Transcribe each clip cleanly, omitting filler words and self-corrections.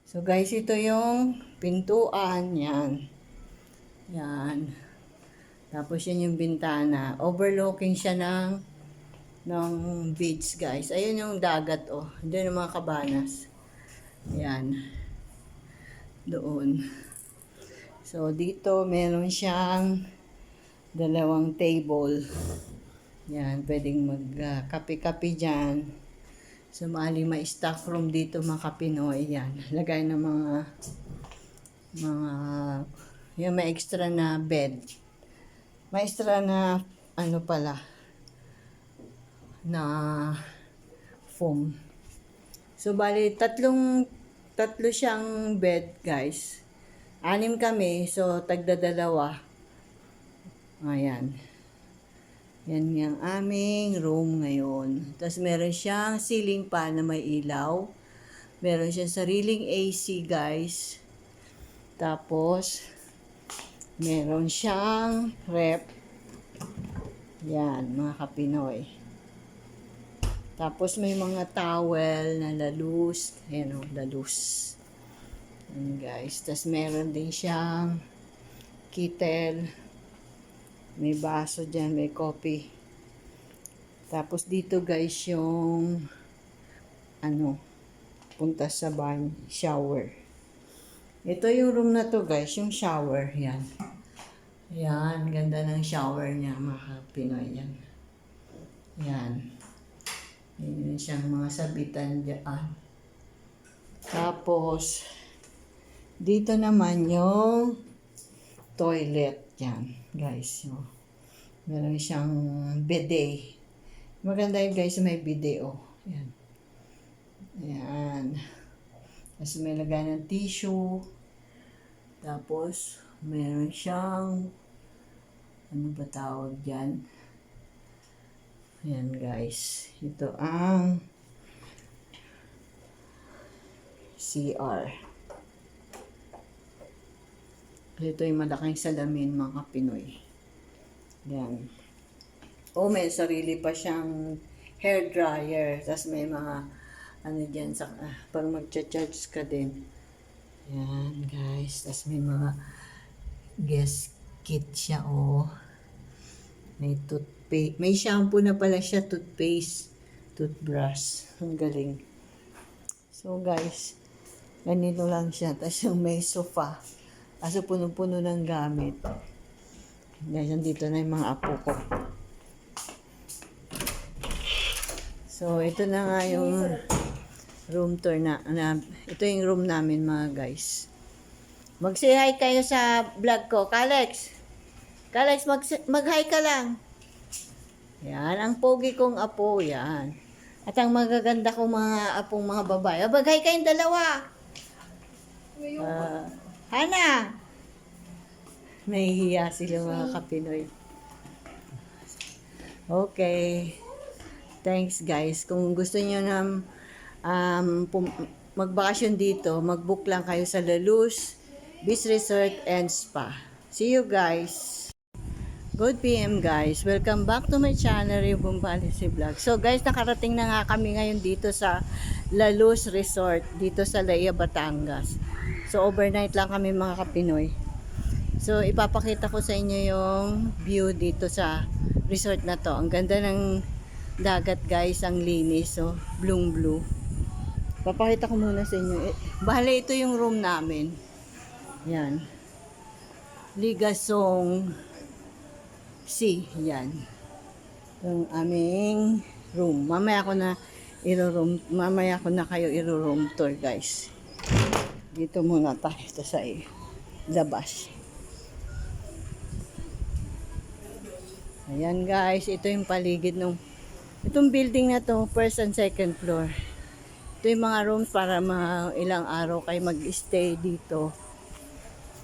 So guys, ito yung pintuan. Yan. Yan. Tapos yan yung bintana. Overlooking siya ng beach guys. Ayun yung dagat oh. Doon yung mga kabanas. Yan. Doon. So dito meron siyang dalawang table. Yan. Pwedeng mag-kape-kape dyan. Sumali may staff room dito mga Pinoy. Yan. Lagay ng mga yung may extra na bed. May extra na ano pala na foam. So bali tatlo siyang bed guys. 6 kami so tagdadalawa. Ayan. Yan yung aming room ngayon. Tapos meron siyang ceiling fan na may ilaw. Meron siyang sariling AC guys. Tapos meron siyang rep. Yan, mga Kapinoy. Tapos may mga towel na lalus. Ayan o, lalus. Yan guys. Tapos meron din siyang kettle. May baso dyan, may coffee. Tapos dito guys yung punta sa banyo, shower. Ito yung room na to guys, yung shower. Yan. Yan, ganda ng shower niya mga Pinoy. Yan. Yan. Yan siyang mga sabitan dyan. Tapos, dito naman yung toilet. Yan, guys. So, meron siyang bidet. Maganda yun guys, may bidet. Oh. Yan. Yan. Tapos may lagay ng tissue. Tapos, meron siyang ano ba tawag dyan? Yan guys. Ito ang CR. Ito yung malaking salamin mga Pinoy. Yan. O may sarili pa siyang hair dryer. Tapos may mga dyan sa pag magcha-charge ka din. Yan guys. Tapos may mga guest kit siya oh. May toothpaste. May shampoo na pala siya, toothpaste, toothbrush. Ang galing. So guys, ganito lang siya. Tapos yung may sofa. Kaso puno-puno ng gamit. Guys, nandito na yung mga apo ko. So, ito na nga yung room tour na ito yung room namin mga guys. Mag-say hi kayo sa vlog ko. Kalex! Kalex, mag-hi ka lang. Yan, ang pogi kong apo. Yan. At ang magaganda kong mga apong mga babae. Mag-hi kayong dalawa. Hana! Nahihiya sila mga Kapinoy. Okay. Thanks guys. Kung gusto niyo na magbakasyon dito, mag-book lang kayo sa Laluz Beach Resort and Spa. See you guys. Good PM guys. Welcome back to my channel, Ribong Policy Vlog. So guys, nakarating na nga kami ngayon dito sa Laluz Resort, dito sa Laia, Batangas. So overnight lang kami mga Kapinoy. So ipapakita ko sa inyo yung view dito sa resort na to. Ang ganda ng dagat guys, ang linis. So blue. Papakita ko muna sa inyo. Bale ito yung room namin. Yan. Ligasong C. Yan. Yung aming room. Mamaya ko na kayo i-room tour guys. Dito muna tayo sa labas. Ayan guys, ito yung paligid itong building na to, first and second floor. Ito yung mga rooms para ilang araw kayo mag-stay dito.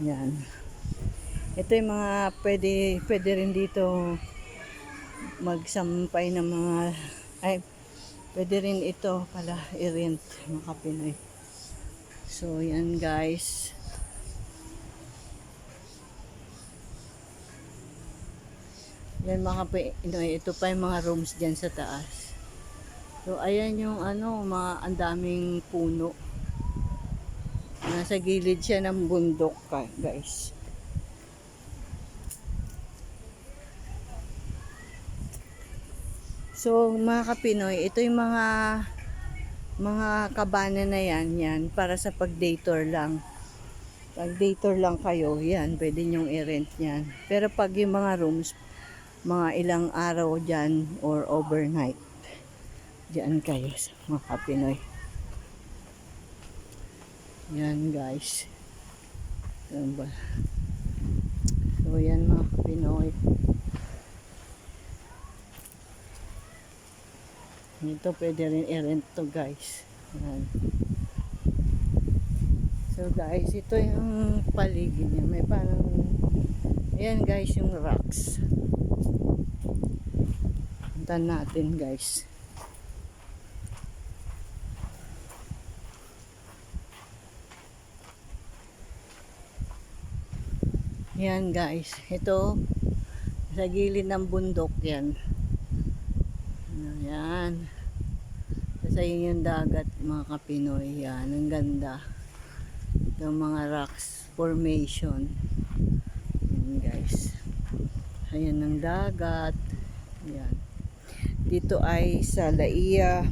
Yan. Ito yung mga pwede rin dito magsampay ng mga pwede rin ito pala i-rent mga Pinoy. So yan guys. Yan mga Pinoy, ito pa yung mga rooms dyan sa taas. So ayan yung mga ang daming puno. Nasa gilid siya ng bundok guys. So mga kapinoy, ito yung mga kabana na yan para sa pag-day tour lang. Pag day tour lang kayo, yan, pwede nyong i-rent yan. Pero pag yung mga rooms, mga ilang araw dyan or overnight, dyan kayo sa mga kapinoy. Yan guys. So yan mga kapinoy. Ito pwede rin i-rent to guys. Yan. So guys, ito yung paligid niya. May parang, ayan guys yung rocks. Punta natin guys. Yan guys, ito sa gilid ng bundok yan. Ayan. Sa yung dagat mga kapinoy. Yan, ang ganda. Yung mga rocks formation. Yan guys. Ayan ang dagat. Yan. Dito ay sa Laia,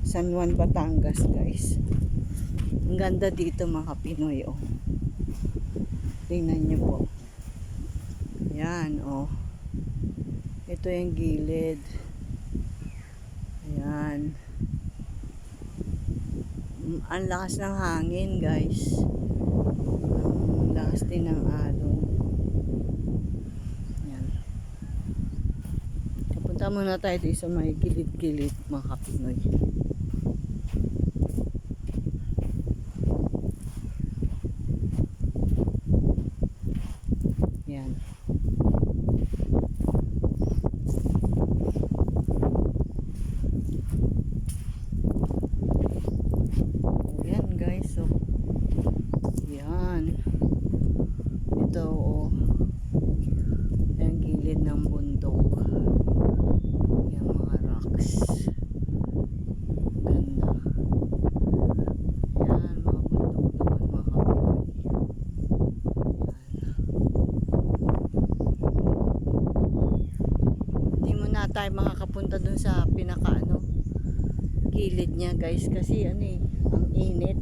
San Juan, Batangas guys. Ang ganda dito mga kapinoy. Oh. Tingnan nyo po. Yan, oh. Ito yung gilid. Ayan. Ang lakas ng hangin, guys. Ang lakas din ng alon. Yan. Punta muna tayo dito sa may gilid-gilid, mga kapinoy. Yan. So, yan. Ito, oh. Yung gilid ng bundok. Yung mga rocks. Ganda. Yan, mga bundok naman, mga kapatid. Hindi mo na tayo makakapunta dun sa pinaka, gilid niya, guys. Kasi, ang init.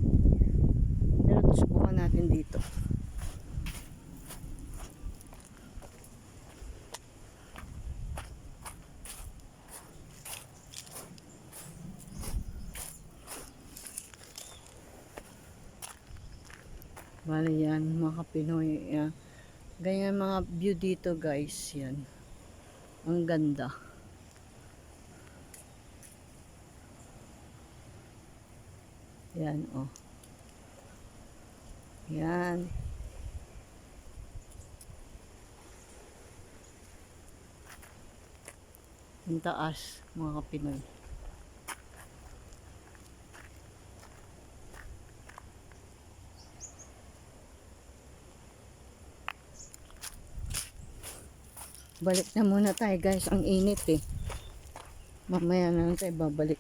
Pero subukan natin dito. Bali yan mga Pinoy. Yan. Ganyan mga view dito guys. Yan. Ang ganda. Yan oh. Yan. Ang taas mga Pinoy. Balik na muna tayo guys. Ang init eh. Mamaya na lang tayo babalik.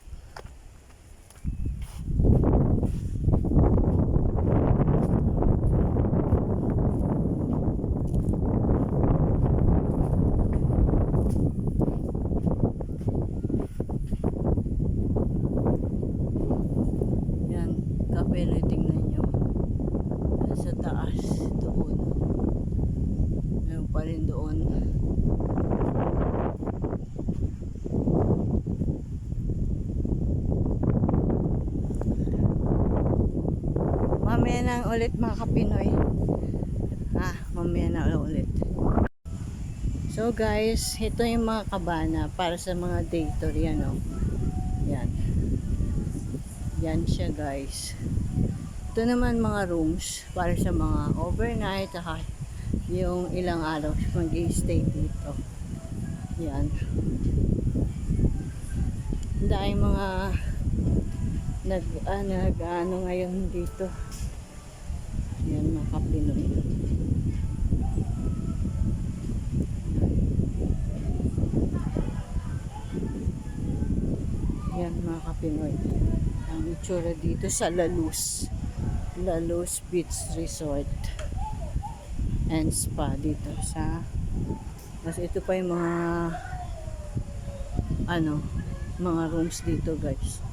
Kapelo, tingnan nyo sa taas doon, meron pa rin doon. Mamaya na ulit mga Kapinoy, mamaya na ulit. So guys, ito yung mga kabana para sa mga day tour. Yan o, yan siya guys. Ito naman mga rooms para sa mga overnight, yung ilang araw mag-i-stay dito. Yan. Dahil mga nag-ano ngayon dito. Yan mga Kapinoy. Yan mga Kapinoy. Ang itsura dito sa La Luz. La Luz Beach Resort and Spa dito sa, tapos ito pa yung mga mga rooms dito guys.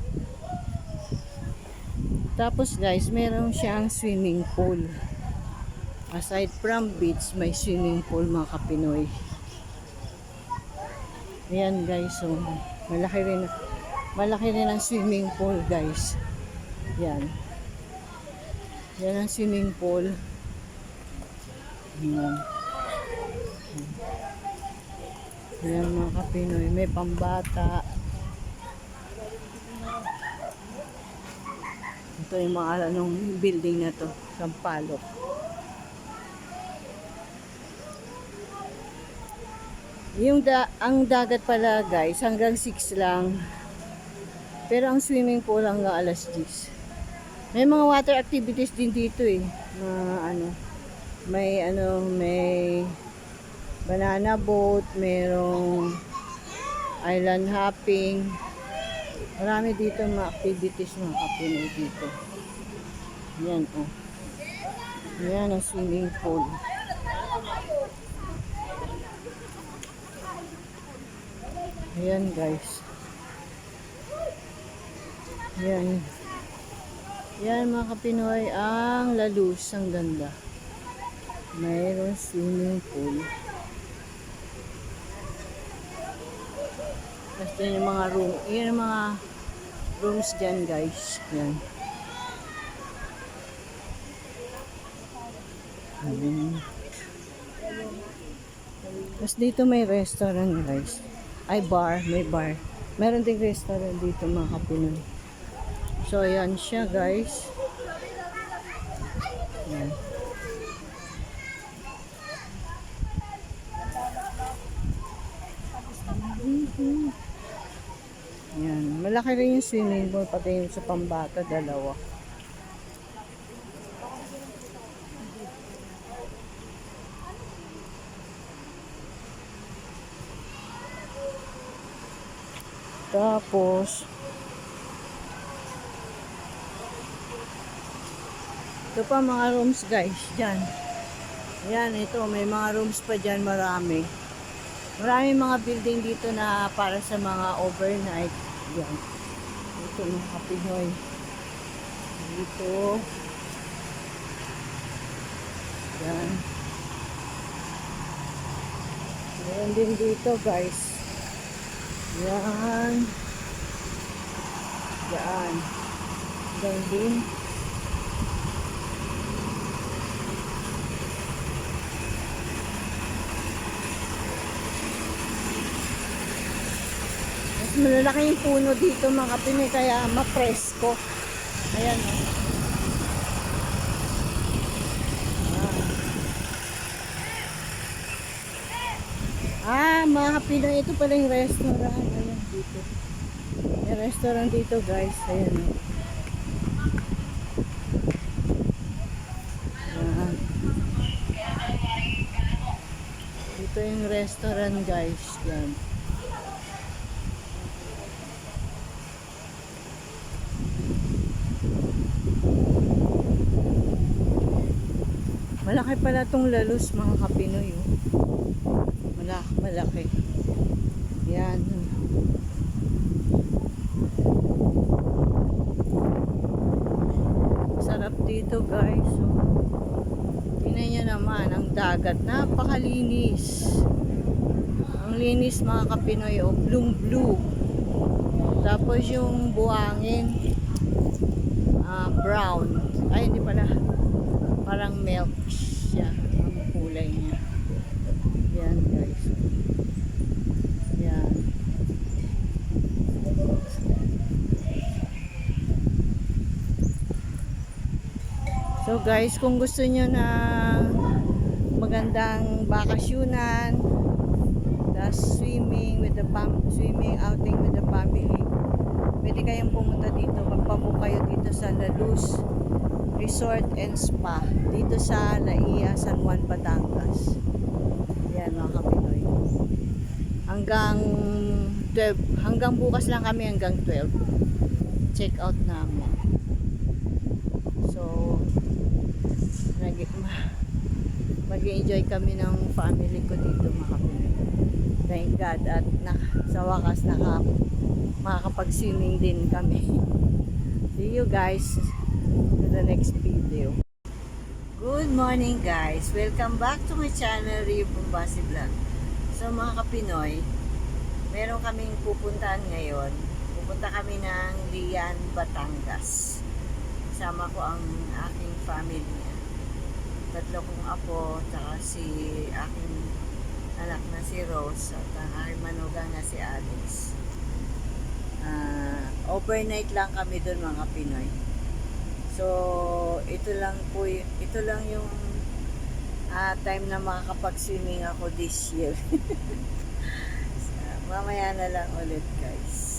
Tapos guys, meron siyang swimming pool. Aside from beach, may swimming pool mga kapinoy. Ayan guys, so malaki rin ang swimming pool guys. Yan. Yan ang swimming pool. Yan. Yan mga kapinoy, may pambata. Ito yung mga building na to, Sampalok. Ang dagat pala guys, hanggang 6 lang. Pero ang swimming pool hanggang alas 10. May mga water activities din dito eh. May banana boat, merong island hopping. Marami dito mga activities mga kapinoy dito. Yan oh. Yan ang swimming pool. Ayan guys. Yan. Yan mga kapinoy, ang La Luz, ang ganda. Mayroon swimming pool. Basta yung mga room, yung mga rooms dyan guys. Yan. Tapos dito may restaurant guys. Ay bar, may bar. Meron ding restaurant dito mga kapinoy. So yan siya guys. Yan. Yan. Malaki rin yung swimming pool, pati yung sa pambata, dalawa. Tapos ito pa mga rooms guys dyan. Yan, ito may mga rooms pa dyan, marami. Maraming mga building dito na para sa mga overnight. Yan. Ito mga kapinoy. Dito. Yan. Meron din dito guys. Yan. Yan. Yan din. Malalaki yung puno dito mga kapinoy, kaya mapresko. Ayan o. Mga kapinoy, ito pala yung restaurant. Ayan dito. May restaurant dito guys. Ayan o. Ayan. Dito yung restaurant guys. Yan. Malaki pala itong La Luz mga kapinoy. Oh. Malaki. Yan. Sarap dito guys. So, tingnan nyo naman ang dagat. Napakalinis. Ang linis mga kapinoy. Oh, blue. Tapos yung buhangin brown. Ay hindi pala. Parang milk siya ang kulay niya. Yan guys. Yan. So guys, kung gusto niyo na magandang bakasyunan, swimming outing with the family, pwede kayong pumunta dito. Magpabook kayo dito sa La Luz Resort and Spa dito sa Laia, San Juan, Batangas. Yan mga kapinoy. Hanggang 12, hanggang bukas lang kami, hanggang 12 check out namin. So Mag-enjoy kami ng family ko dito mga kapinoy. Thank God at sa wakas makakapag-swimming din kami. See you guys in the next video. Good morning guys! Welcome back to my channel, Rio Bumbasi Vlog. So mga kapinoy, meron kaming pupuntahan ngayon. Pupunta kami ng Lian, Batangas. Kasama ko ang aking family. Tatlo kong apo, saka si aking anak na si Rose at ang aking manugang na si Alice. Overnight lang kami doon mga Pinoy. So, ito lang yung time na makakapag-swimming ako this year. Mamaya na lang ulit guys.